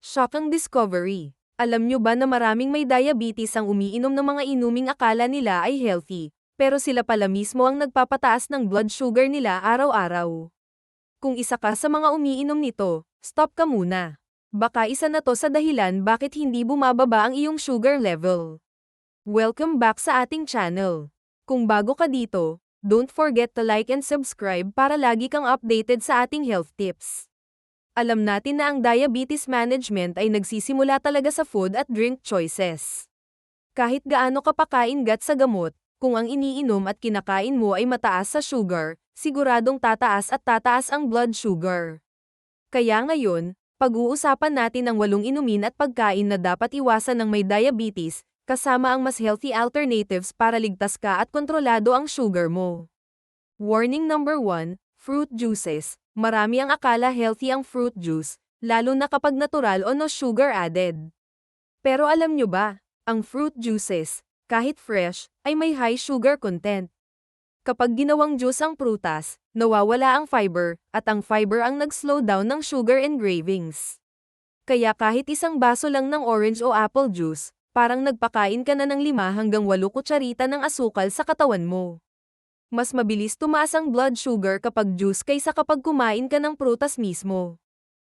Shockang discovery. Alam nyo ba na maraming may diabetes ang umiinom ng mga inuming akala nila ay healthy, pero sila pala mismo ang nagpapataas ng blood sugar nila araw-araw. Kung isa ka sa mga umiinom nito, stop ka muna. Baka isa na to sa dahilan bakit hindi bumababa ang iyong sugar level. Welcome back sa ating channel. Kung bago ka dito, don't forget to like and subscribe para lagi kang updated sa ating health tips. Alam natin na ang diabetes management ay nagsisimula talaga sa food at drink choices. Kahit gaano ka pakaingat sa gamot, kung ang iniinom at kinakain mo ay mataas sa sugar, siguradong tataas ang blood sugar. Kaya ngayon, pag-uusapan natin ang 8 inumin at pagkain na dapat iwasan ng may diabetes, kasama ang mas healthy alternatives para ligtas ka at kontrolado ang sugar mo. Warning number 1, fruit juices. Marami ang akala healthy ang fruit juice, lalo na kapag natural o no sugar added. Pero alam nyo ba, ang fruit juices, kahit fresh, ay may high sugar content. Kapag ginawang juice ang prutas, nawawala ang fiber, at ang fiber ang nag-slow down ng sugar engravings. Kaya kahit isang baso lang ng orange o apple juice, parang nagpakain ka na ng 5 hanggang 8 kutsarita ng asukal sa katawan mo. Mas mabilis tumaas ang blood sugar kapag juice kaysa kapag kumain ka ng prutas mismo.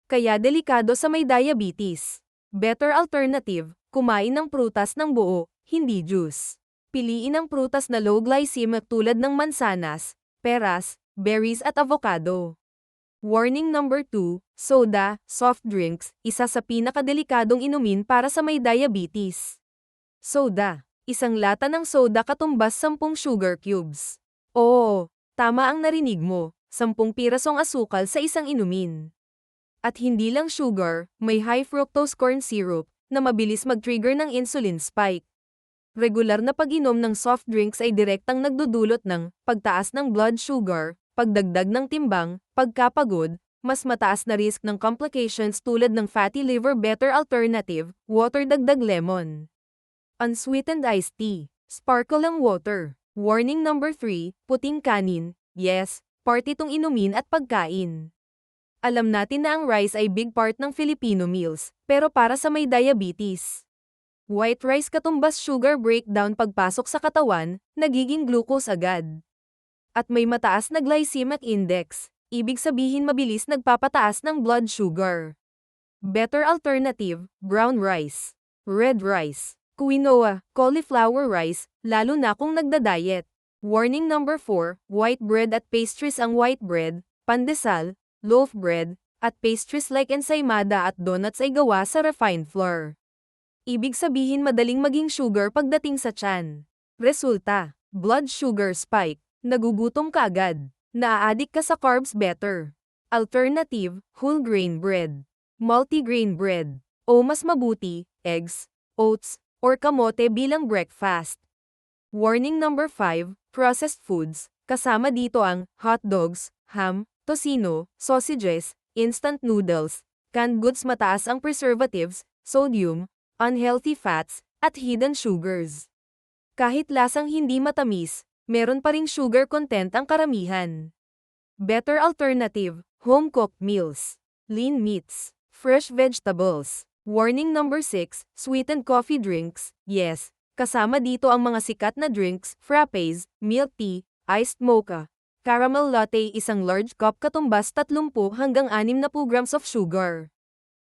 Kaya delikado sa may diabetes. Better alternative, kumain ng prutas ng buo, hindi juice. Piliin ang prutas na low glycemic tulad ng mansanas, peras, berries at avocado. Warning number 2, soda, soft drinks, isa sa pinakadelikadong inumin para sa may diabetes. Soda. Isang lata ng soda katumbas 10 sugar cubes. Oo, tama ang narinig mo, 10 pirasong asukal sa isang inumin. At hindi lang sugar, may high fructose corn syrup, na mabilis mag-trigger ng insulin spike. Regular na pag-inom ng soft drinks ay direktang nagdudulot ng pagtaas ng blood sugar, pagdagdag ng timbang, pagkapagod, mas mataas na risk ng complications tulad ng fatty liver. Better alternative, water dagdag lemon. Unsweetened iced tea, sparkle ang water. Warning number 3, puting kanin, yes, part itong inumin at pagkain. Alam natin na ang rice ay big part ng Filipino meals, pero para sa may diabetes. White rice katumbas sugar breakdown pagpasok sa katawan, nagiging glucose agad. At may mataas na glycemic index, ibig sabihin mabilis nagpapataas ng blood sugar. Better alternative, brown rice, red rice, quinoa, cauliflower rice, lalo na kung nagda-diet. Warning number 4, white bread at pastries. Ang white bread, pandesal, loaf bread, at pastries like ensaymada at donuts ay gawa sa refined flour. Ibig sabihin madaling maging sugar pagdating sa tiyan. Resulta, blood sugar spike, nagugutom ka agad, naa-addict ka sa carbs. Better alternative, whole grain bread, multigrain bread, o mas mabuti, eggs, oats, or kamote bilang breakfast. Warning number 5, processed foods, kasama dito ang hot dogs, ham, tocino, sausages, instant noodles, canned goods. Mataas ang preservatives, sodium, unhealthy fats, at hidden sugars. Kahit lasang hindi matamis, meron pa ring sugar content ang karamihan. Better alternative, home-cooked meals, lean meats, fresh vegetables. Warning number 6, sweetened coffee drinks, yes, kasama dito ang mga sikat na drinks, frappes, milk tea, iced mocha, caramel latte. Isang large cup katumbas 30 hanggang 60 grams of sugar.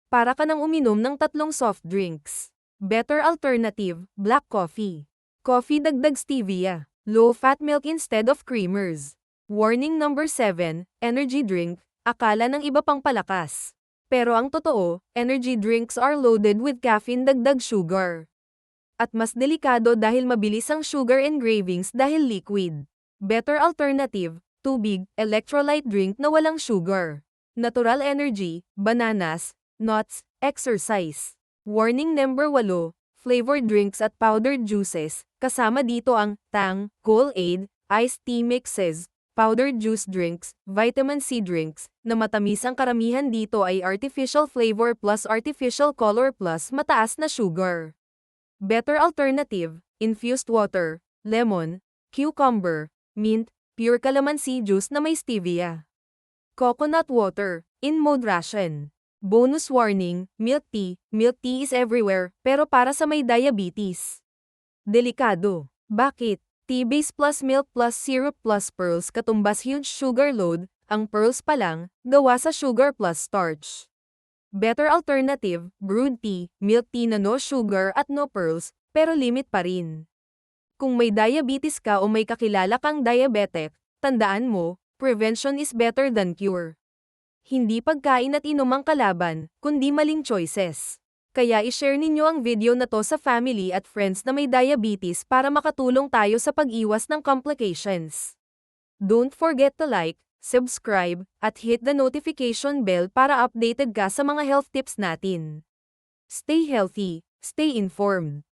Para ka nang uminom ng 3 soft drinks. Better alternative, black coffee. Coffee dagdag stevia, low-fat milk instead of creamers. Warning number 7, energy drink, akala ng iba pang palakas. Pero ang totoo, energy drinks are loaded with caffeine, dagdag sugar. At mas delikado dahil mabilis ang sugar engravings dahil liquid. Better alternative, tubig, electrolyte drink na walang sugar. Natural energy, bananas, nuts, exercise. Warning number 8, flavored drinks at powdered juices, kasama dito ang Tang, Kool-Aid, iced tea mixes, powdered juice drinks, vitamin C drinks, na matamis. Ang karamihan dito ay artificial flavor plus artificial color plus mataas na sugar. Better alternative, infused water, lemon, cucumber, mint, pure calamansi juice na may stevia. Coconut water, in moderation. Bonus warning, milk tea is everywhere, pero para sa may diabetes. Delikado. Bakit? Tea-base plus milk plus syrup plus pearls katumbas huge sugar load, ang pearls pa lang, gawa sa sugar plus starch. Better alternative, brewed tea, milk tea na no sugar at no pearls, pero limit pa rin. Kung may diabetes ka o may kakilala kang diabetic, tandaan mo, prevention is better than cure. Hindi pagkain at inom ang kalaban, kundi maling choices. Kaya i-share ninyo ang video na to sa family at friends na may diabetes para makatulong tayo sa pag-iwas ng complications. Don't forget to like, subscribe, at hit the notification bell para updated ka sa mga health tips natin. Stay healthy, stay informed.